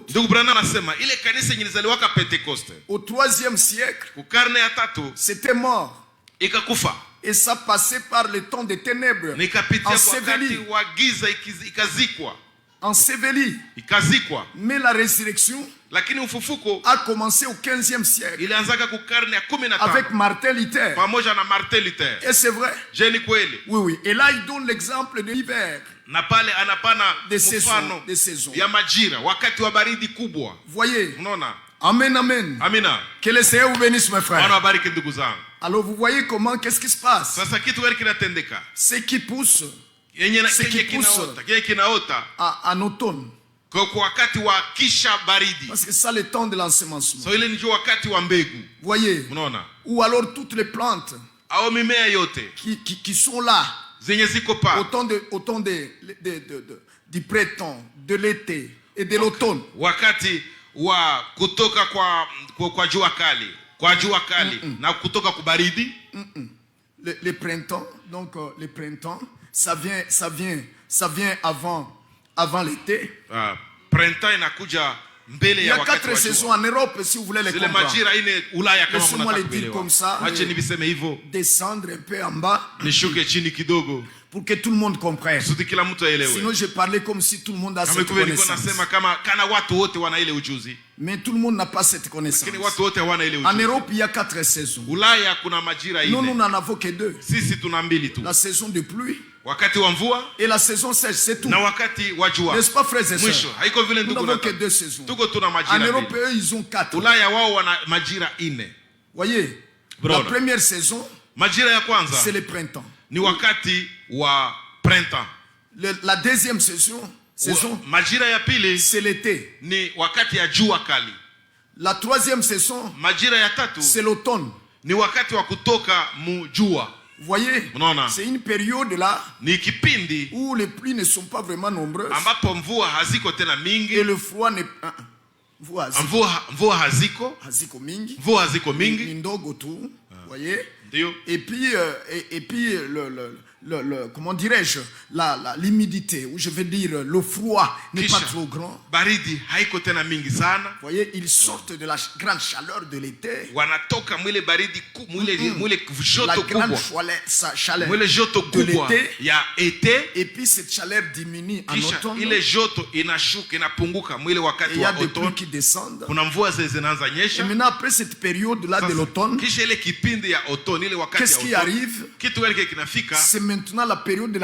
Ndugu Branham anasema ile kanisa ilizaliwaka Pentecoste au 3e siècle, kukarne ya 3 c'était mort. Ikakufa. Et ça passait par le temps des ténèbres. Enseveli. Ikazikwa. Mais la résurrection lakini ufufuko a commencé au 15e siècle. Ilianzaka kukarne ya 15 avec Martin Luther. Pamoja na Martin Luther. Et c'est vrai. Je ni kweli. Oui, oui. Et là il donne l'exemple de l'hiver. Na pale anapana mfano des saisons. Ya majira wakati wa baridi kubwa. Voyez. Unaona? Amen, amen. Amina. Que le Seigneur vous bénisse mes frères. Bwana wabariki ndugu zangu. Alors vous voyez comment, qu'est-ce qui se passe? Sasa kitu gani kinatendeka? Ce qui pousse. Ce qui pousse en automne. Parce que ça le temps de l'ensemencement. Voyez. Ou alors toutes les plantes qui sont là au temps du printemps, de l'été et de l'automne. Wakati wa kutoka kwa jua kali, na kutoka kubaridi. Le printemps, donc le printemps, ça vient avant l'été. Printemps inakuja mbele ya wakati. Il y a 4 saisons en Europe si vous voulez les comprendre. Majira ine Ulaya kama mnataka le dire comme ça. Acha niviseme hivyo. Descendre un peu en bas. Nishuke chini kidogo. Pour que tout le monde comprenne. Sinon je parlais comme si tout le monde a cette connaissance. Mais tout le monde n'a pas cette connaissance. En Europe, il y a 4 saisons. Nous n'en avons que 2. La saison de pluie et la saison sèche, c'est tout. N'est-ce pas, frères et sœurs? Nous n'avons que 2 saisons. En Europe, eux, ils ont 4. Voyez, la première saison, c'est le printemps. Ni wakati wa printemps. La deuxième saison majira ya pili c'est l'été. Ni wakati ya jua kali. La troisième saison majira ya tatu c'est l'automne. Ni wakati wa kutoka mjua. Voyez, c'est une période là ni kipindi où les pluies ne sont pas vraiment nombreuses. Ambapo mvua haziko tena mingi. Et le froid n'est mvua haziko mingi. Mvua haziko mingi. Ni ndogo tu. Voyez? Dio. Et puis comment dirais-je, l'humidité, ou je veux dire le froid n'est pas trop grand. Baridi haiko tena mingi sana. Voyez, ils sortent de la grande chaleur de l'été. Wanatoka mwile baridi mwile joto la grande chaleur de l'été ya été. Et puis cette chaleur diminue en automne. Ile joto inashuka inapunguka mwile wakati wa automne. Il y a des pluies qui descendent. Kuna mvua zinaanza nyesha. Et maintenant après cette période là de l'automne, kisha ile kipindi ya automne ile wakati qu'est-ce qui arrive? Kitu gani kinafika? C'est maintenant la période de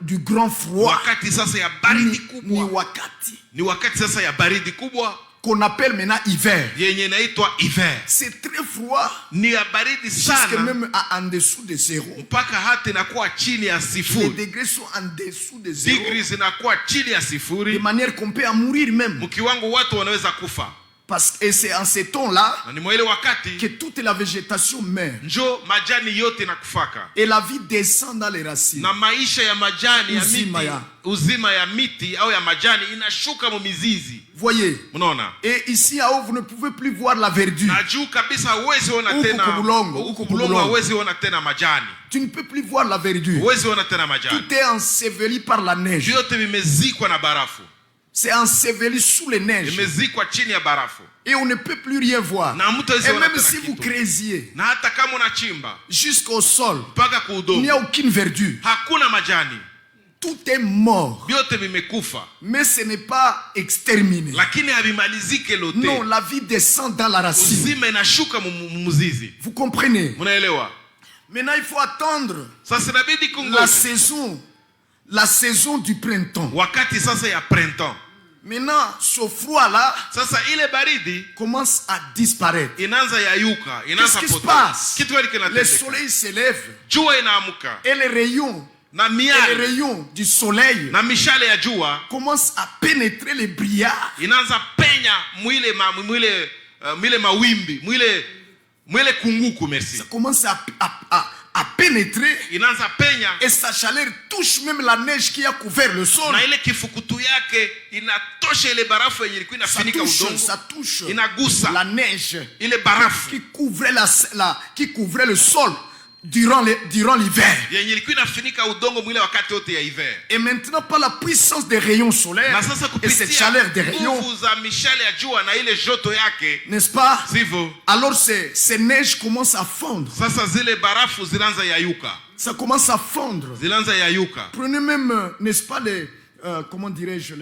du grand froid. Wakati sasa ya baridi kubwa. Ni wakati sasa ya baridi kubwa qu'on appelle maintenant hiver. Yenye inaitwa hiver. C'est très froid. Ni ya baridi sana. Jusque même en dessous de 0. Mpaka hata inakuwa chini ya sifuri. Les degrés sont en dessous de 0. Degrés zinakuwa chini ya sifuri. De manière qu'on peut en mourir même. Mkiwango watu wanaweza kufa. Parce que c'est en ces temps-là que toute la végétation meurt. Et la vie descend dans les racines. Voyez. Et ici à haut, vous ne pouvez plus voir la verdure. Tu ne peux plus voir la verdure. Tout est enseveli par la neige. C'est enseveli sous les neiges. Et on ne peut plus rien voir. Et même si vous creusez jusqu'au sol, il n'y a aucune verdure. Tout est mort. Mais ce n'est pas exterminé. Non, la vie descend dans la racine. Vous comprenez? Maintenant, il faut attendre la saison du printemps. Maintenant, ce froid-là commence à disparaître. Qu'est-ce qui se passe? Le soleil s'élève et les rayons du soleil commencent à pénétrer les brillards. Ça commence à pénétrer et sa chaleur touche même la neige qui a couvert le sol. Ça touche la neige qui couvrait le sol. durant l'hiver. Et maintenant, par la puissance des rayons solaires et cette chaleur des rayons, n'est-ce pas? Alors ces neiges commencent à fondre. Ça commence à fondre. Prenez même, n'est-ce pas, comment dirais-je,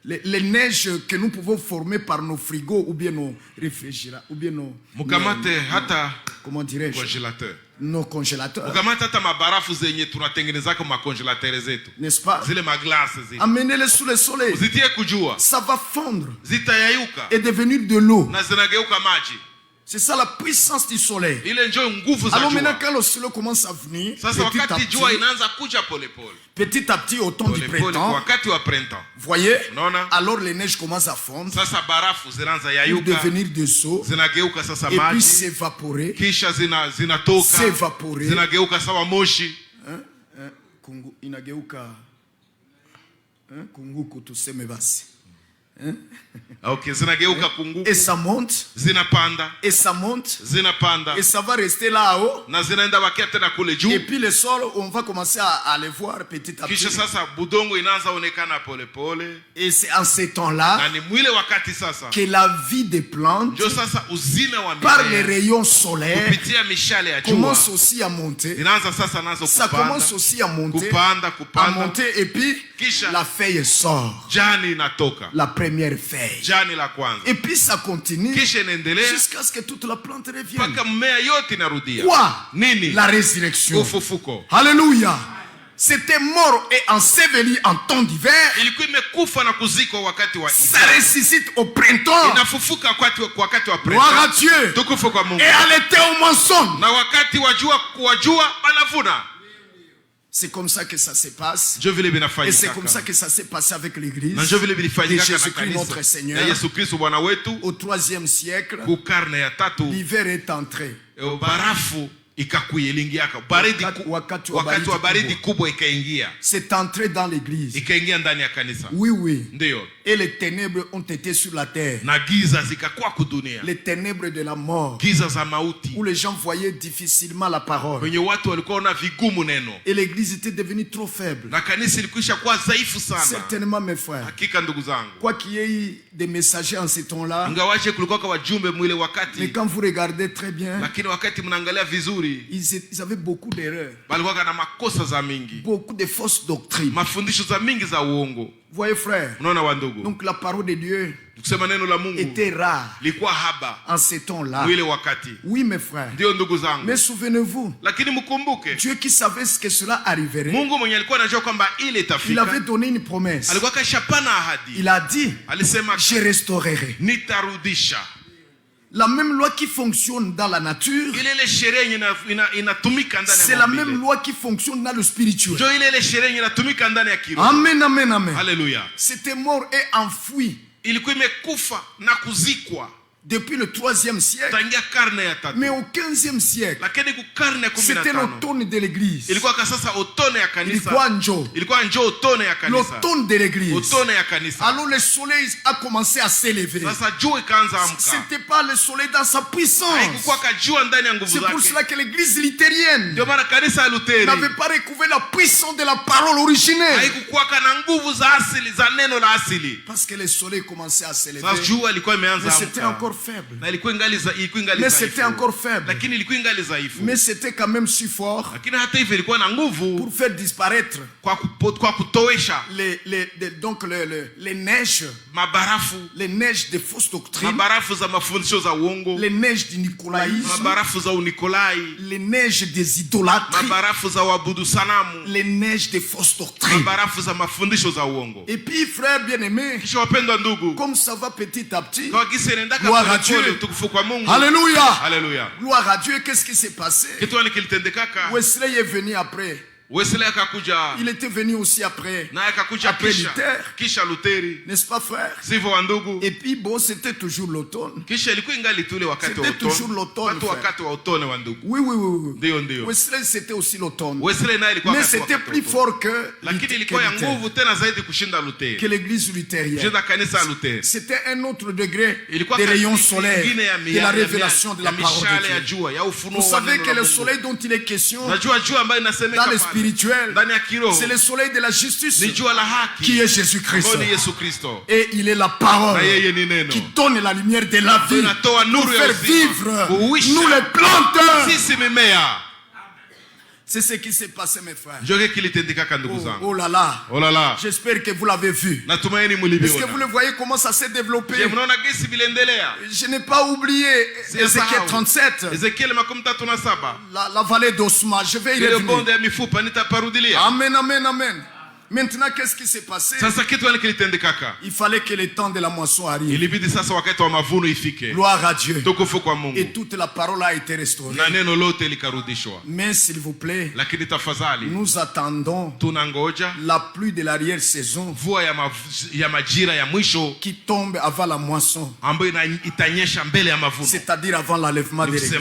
les neiges que nous pouvons former par nos frigos ou bien nos réfrigérateurs ou bien nos comment dirais-je, nos congélateurs. N'est-ce pas? Amenez-les sous le soleil. Ça va fondre et devenir de l'eau. C'est ça la puissance du soleil. Alors maintenant quand le soleil commence à venir, petit à petit au temps du printemps, voyez, alors les neiges commencent à fondre, pour devenir des eaux, et puis s'évaporer, et ça monte, et ça monte, et ça va rester là-haut, et puis le sol on va commencer à le voir petit à petit, et c'est en ces temps-là que la vie des plantes par les rayons solaires commence aussi à monter. Ça commence aussi à monter, et puis la feuille sort, la première feuille, et puis ça continue jusqu'à ce que toute la plante revienne. Quoi? La résurrection. Alléluia. C'était mort et enseveli en temps d'hiver. Ça ressuscite au printemps. Gloire à Dieu. Et à l'été au moisson. C'est comme ça que ça se passe. Et c'est comme ça que ça s'est passé avec l'église de Jésus-Christ notre Seigneur. Au 3e siècle, l'hiver est entré. C'est entré dans l'église. Oui. Et les ténèbres ont été sur la terre. Les ténèbres de la mort, où les gens voyaient difficilement la parole. Et l'église était devenue trop faible. Certainement mes frères, quoi qu'il y ait eu des messagers en ce temps-là, mais quand vous regardez très bien, ils avaient beaucoup d'erreurs, beaucoup de fausses doctrines. Voyez frère, donc la parole de Dieu était rare en ces temps-là. Oui mes frères, mais souvenez-vous, Dieu qui savait ce que cela arriverait, il avait donné une promesse. Il a dit, je restaurerai. La même loi qui fonctionne dans la nature, c'est la même loi qui fonctionne dans le spirituel. Amen, amen, amen. Alléluia. C'était mort et enfoui depuis le 3e siècle. Mais au 15e siècle, c'était l'automne de l'église. L'automne de l'église. Alors le soleil a commencé à s'élever. C'était pas le soleil dans sa puissance. C'est pour cela que l'église luthérienne n'avait pas recouvert la puissance de la parole originelle. Parce que le soleil commençait à s'élever. Mais c'était encore faible. Mais c'était encore faible. Mais c'était quand même si fort pour faire disparaître les neiges, les neiges de fausses doctrines, les neiges du nicolaïsme, les neiges des idolâtres, les neiges de fausses doctrines. Et puis frère bien-aimé, comme ça va petit à petit, gloire à Dieu. Alléluia. Alléluia. Gloire à Dieu. Qu'est-ce qui s'est passé? Wesley est venu après. Il était venu aussi après Luther. N'est-ce pas, frère? Et puis bon, c'était toujours l'automne. C'était toujours l'automne. Oui. Wesley, c'était aussi l'automne. Mais c'était plus fort que l'église luthérienne. C'était un autre degré des rayons solaires de la révélation de la parole de Dieu. Vous savez que le soleil dont il est question dans le spirituel, c'est le soleil de la justice qui est Jésus-Christ. Et il est la parole qui donne la lumière de la vie pour faire vivre nous les planteurs. C'est ce qui s'est passé, mes frères. Oh là là. J'espère que vous l'avez vu. Est-ce que vous le voyez comment ça s'est développé? Je n'ai pas oublié Ézéchiel 37. La vallée d'Osma. Je vais y revenir. Amen. Maintenant, qu'est-ce qui s'est passé? Il fallait que le temps de la moisson arrive. Gloire à Dieu. Et toute la parole a été restaurée. Mais s'il vous plaît, nous attendons la pluie de l'arrière-saison qui tombe avant la moisson. C'est-à-dire avant l'enlèvement de l'église.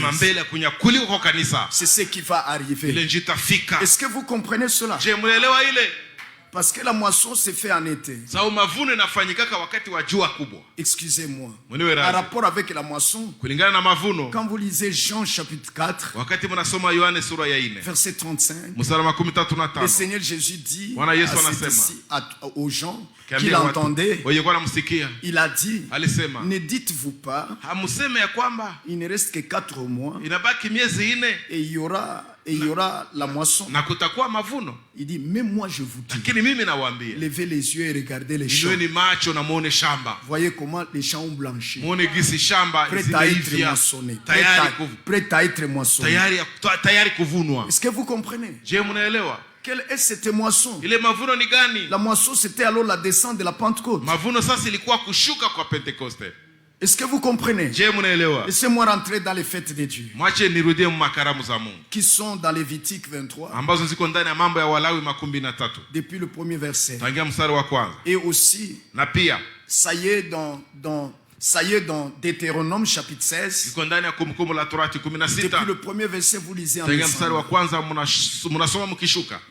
C'est ce qui va arriver. Est-ce que vous comprenez cela? Parce que la moisson se fait en été. Excusez-moi. En rapport avec la moisson, quand vous lisez Jean chapitre 4, verset 35, le Seigneur Jésus dit aux gens qu'il entendait, il a dit, ne dites-vous pas, il ne reste que 4 mois et il y aura la moisson. Il dit, mais moi je vous dis, levez les yeux et regardez les champs. Voyez comment les champs ont blanchi, prêt à être moissonné, prêt à être moissonné. Est-ce que vous comprenez? Quelle est cette moisson? La moisson, c'était alors la descente de la Pentecôte. Est-ce que vous comprenez? Laissez-moi rentrer dans les fêtes de Dieu qui sont dans Lévitique 23 depuis le premier verset. Et aussi ça y est dans Deutéronome chapitre 16. Depuis le premier verset, vous lisez en ensemble.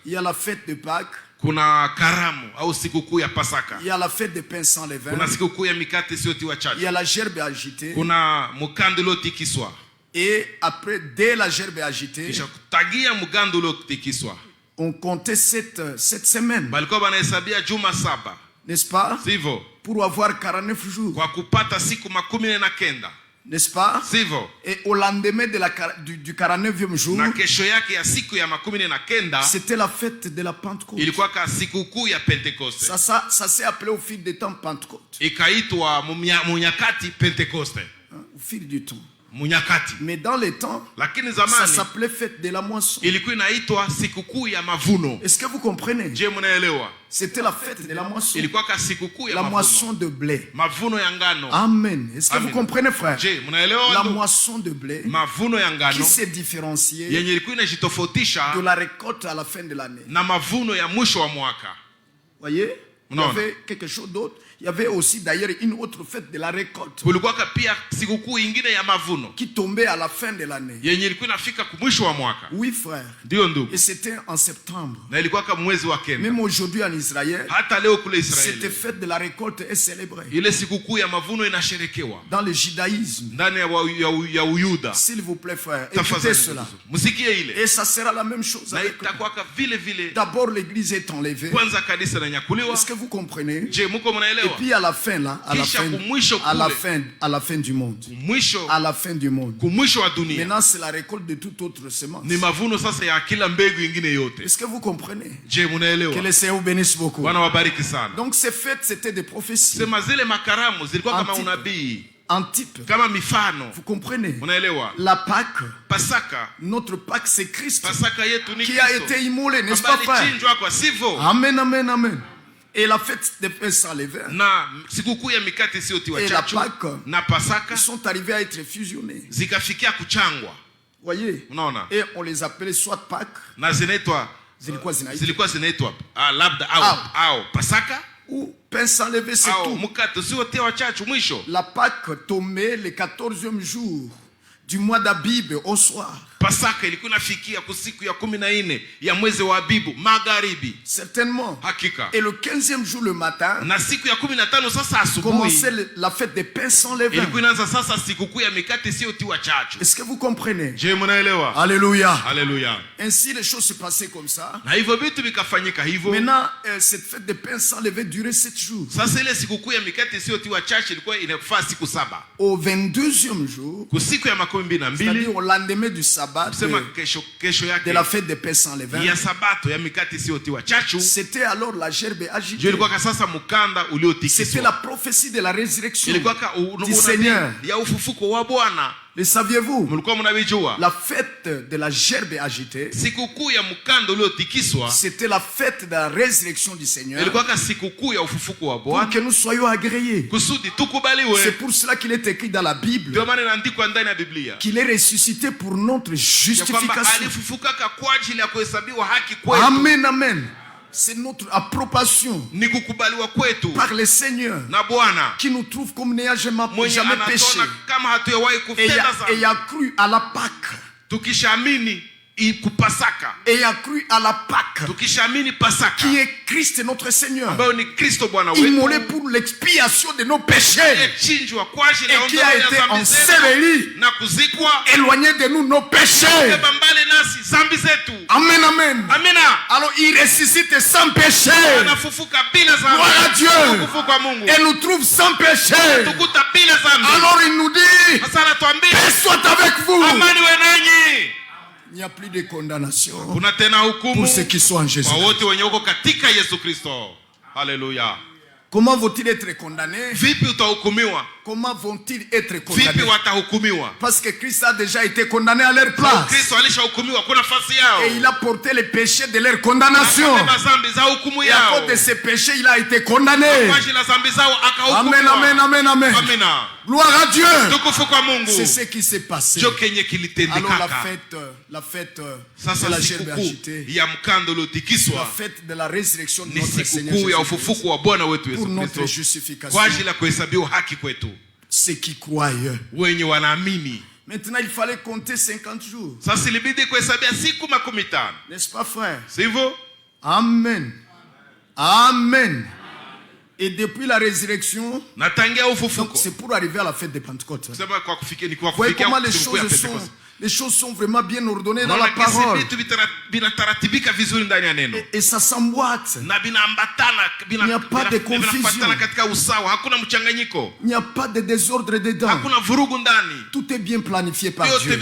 Il y a la fête de Pâques. Il y a la fête des pains sans levain. Il y a la gerbe agitée. Et après, dès la gerbe agitée, on comptait 7 semaines. N'est-ce pas? Pour avoir 49 jours. N'est-ce pas? Et au lendemain du 49e jour, c'était la fête de la Pentecôte. Ça s'est appelé au fil du temps Pentecôte. Au fil du temps. Mais dans les temps, ça s'appelait fête de la moisson. Est-ce que vous comprenez? C'était la fête de la moisson. La moisson de blé. Amen. Est-ce que vous comprenez, frère? La moisson de blé qui s'est différenciée de la récolte à la fin de l'année. Voyez? Il y avait quelque chose d'autre. Il y avait aussi d'ailleurs une autre fête de la récolte qui tombait à la fin de l'année. Oui, frère. Et c'était en septembre. Même aujourd'hui en Israël, cette fête de la récolte est célébrée. Dans le judaïsme. S'il vous plaît, frère, écoutez cela. Et ça sera la même chose avec nous. D'abord, l'église est enlevée. Est-ce que vous comprenez? Et puis à la fin là, à la fin du monde. Maintenant c'est la récolte de toute autre semence. Est-ce que vous comprenez? Que le Seigneur vous bénisse beaucoup. Donc ces fêtes c'était des prophéties. En type. Vous comprenez? La Pâque, notre Pâque c'est Christ qui a été immolé, n'est-ce pas, frère? Amen. Et la fête des pains sans levain et la Pâque, ils sont arrivés à être fusionnés. Voyez? Et on les appelait soit Pâques, zilikuwa zinaitwa labda au Pasaka ou pain sans levain, c'est tout. Mkate usiotia wachachu mwisho. La Pâque tombait le 14e jour du mois d'Abib au soir. Pasaka ilikuwa inafikia kusiku ya 14 ya mwezi wa Abibu magharibi. Certainement. Hakika. Et le 15e jour le matin, na siku ya 15 sasa asubuhi, commençait la fête des pains sans levain. Ilikuwa inaanza sasa sikukuu ya mikate isiyotiwa chachu. Est-ce que vous comprenez? Je, mnaelewa? Alléluia. Alléluia. Ainsi les choses se passaient comme ça. Na hivyo vitu vikafanyika hivyo. Maintenant cette fête des pains sans levain durait 7 jours. Sasa ile sikukuu ya mikate isiyotiwa chachu ilikuwa inafaa siku 7. Au 22e jour, kusiku ya 12, c'est-à-dire au lendemain du sabbat, de la fête des pains sans levain, ya sabato ya mikate isiyotiwa chachu, c'était alors la gerbe agitée. Ilikuwa sasa mkanda uliotikiswa. C'était la prophétie de la résurrection du Seigneur. Ya ufufuko wa Bwana. Le saviez-vous? Mlikuwa mnavijua? La fête de la gerbe agitée, sikukuu ya mkanda uliotikiswa, c'était la fête de la résurrection du Seigneur. Ilikuwa sikukuu ya ufufuko wa Bwana. Pour que nous soyons agréés. Kusudi tukubaliwe. C'est pour cela qu'il est écrit dans la Bible ndio maana inaandikwa ndani ya Biblia qu'il est ressuscité pour notre justification. Alifufuka kwa ajili ya kuhesabiwa haki kwetu. Amen, amen. C'est notre approbation ni kukubaliwa kwetu par le Seigneur na Bwana, qui nous trouve comme n'ayant jamais péché kama hatuyawahi kutenda dhambi, et a cru à la Pâque. Tukishaamini Pasaka. Et a cru à la Pâque, tukishaamini Pasaka, qui est Christ notre Seigneur, ambayo ni Kristo Bwana wetu, immolé pour l'expiation de nos péchés, chinjwa kwa ajili ya et qui a été enseveli, na kuzikwa, éloigné de nous nos péchés. mbali nasi dhambi zetu. Amen, amen. Amina. Alors il ressuscite sans péché. Anafufuka bila dhambi. Gloire à Dieu. Kufufuka Mungu. Et nous trouve sans péché. Tukuta bila dhambi. Alors il nous dit, paix soit avec vous. Amani we nanyi. Il n'y a plus de condamnation pour ceux qui sont en Jésus. Alléluia. Comment vont-ils être condamnés? Comment vont-ils être condamnés? Parce que Christ a déjà été condamné à leur place. Et il a porté les péchés de leur condamnation. Et à cause de ces péchés, il a été condamné. Amen, amen, amen, amen. Gloire à Dieu. C'est ce qui s'est passé. Alors la fête de la gerbe agitée, la fête de la résurrection de notre Seigneur Jésus, pour notre justification, ceux qui croient. Maintenant il fallait compter 50 jours. N'est-ce pas, frère? Amen. Amen. Et depuis la résurrection, c'est pour arriver à la fête de Pentecôte. Vous voyez comment les choses sont vraiment bien ordonnées dans la parole. Et ça s'emboîte. Il n'y a pas de confusion. Il n'y a pas de désordre dedans. Tout est bien planifié par Dieu.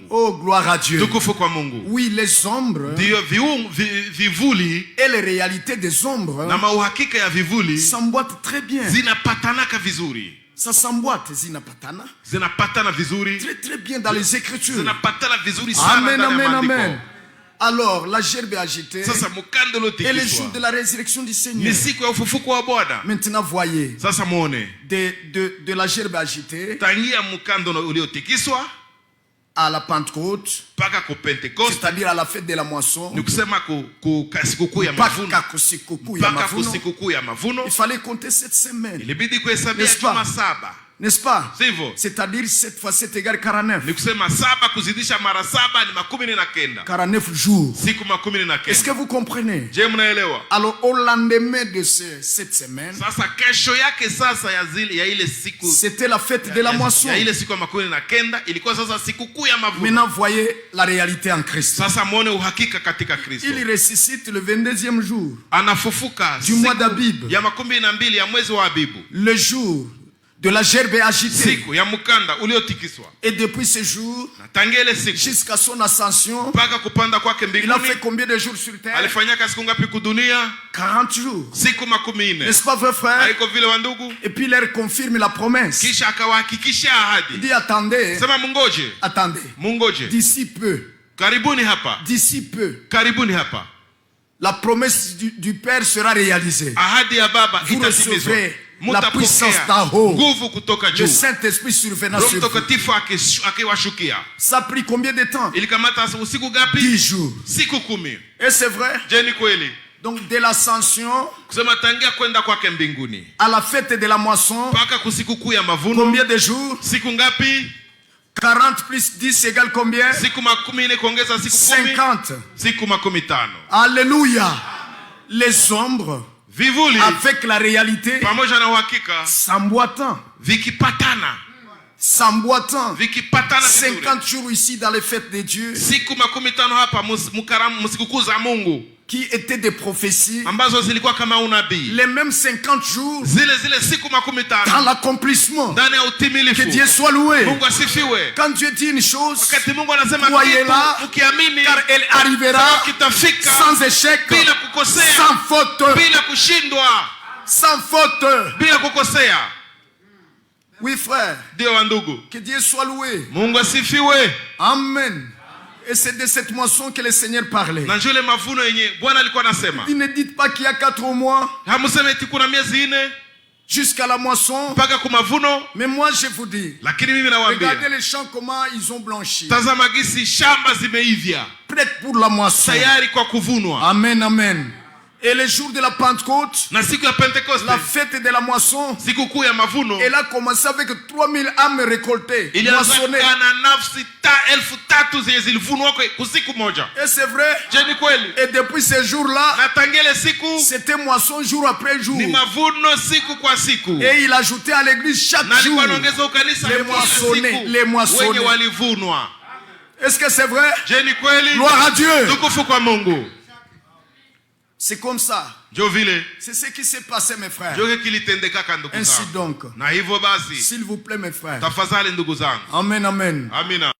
Oh, gloire à Dieu. Oui, les ombres et les réalités des ombres s'emboîtent très bien. Ça s'emboîte, zinapatana vizuri. Très très bien dans les Écritures. Amen, amen, amen. Alors, la gerbe agitée et le jour de la résurrection du Seigneur. Maintenant, voyez, de la gerbe agitée à la Pentecôte, c'est-à-dire à la fête de la moisson, il fallait compter 7 semaines. N'est-ce pas? C'est-à-dire 7 fois 7 égale 49. 49 jours. Est-ce que vous comprenez? Alors au lendemain de cette semaine, c'était la fête de la moisson. Maintenant voyez la réalité en Christ. Il ressuscite le 22e jour du mois d'Abib, le jour de la gerbe agitée. Et depuis ce jour jusqu'à son ascension, il a fait combien de jours sur terre? 40 jours. N'est-ce pas, vrai frère? Et puis il leur confirme la promesse. Il dit attendez, d'ici peu, la promesse du Père sera réalisée. Vous recevrez la puissance d'en haut, nguvu kutoka juu, le Saint-Esprit survenant sur vous. Ça a pris combien de temps? Ilikamata usiku gapi? 10 jours. Siku 10. Et c'est vrai? Je ni kweli? Donc de l'ascension kusema tangia kwenda kwake mbinguni à la fête de la moisson, mpaka kusiku kuu ya mavuno, combien de jours? Siku ngapi? 40 plus 10 égale combien? Siku 10 kuongeza siku 10. 50. Siku 50. Alléluia. Les ombres vivuli avec la réalité pamoja na uhakika s'emboîtant. Vikipatana. S'emboîtant. Vikipatana 50 jours ici dans les fêtes de Dieu. Siku 50 hapa msikukuu za Mungu. Qui étaient des prophéties. Ambazo zilikuwa kama unabii. Les mêmes 50 jours. Zile siku 50. Dans l'accomplissement. Ndani ya utimilifu. Que Dieu soit loué. Mungu asifiwe. Quand Dieu dit une chose, wakati Mungu anasema croyez-la, ukiamini, car elle arrivera kitafika, sans échec, bila kukosea, sans faute, bila kushindwa, sans faute, bila kukosea. Oui frère. Ndio wandugu. Que Dieu soit loué. Mungu asifiwe. Amen. Et c'est de cette moisson que le Seigneur parlait. Na njoo ile mavuno yenye Bwana alikuwa anasema. Il ne dites pas qu'il y a 4 mois. Hamuseme eti kuna miezi 4 jusqu'à la moisson. Mpaka kwa mavuno. Mais moi je vous dis. Lakini mimi nawaambia. Regardez les champs comment ils ont blanchi. Tazama gisi shamba zimeivya. Prêtes pour la moisson. Tayari kwa kuvunwa. Amen, amen. Et le jour de la Pentecôte, na siku ya Pentecoste, la fête de la moisson, siku kuu ya mavuno, elle a commencé avec 3000 âmes récoltées, moissonnées. Et c'est vrai. Et depuis ce jour-là, c'était moisson jour après jour. Et il ajoutait à l'église chaque jour les moissonnés, les moissonnés. Est-ce que c'est vrai? Gloire à Dieu. C'est comme ça. C'est ce qui s'est passé, mes frères. Ainsi donc. S'il vous plaît, mes frères. Amen, amen. Amina.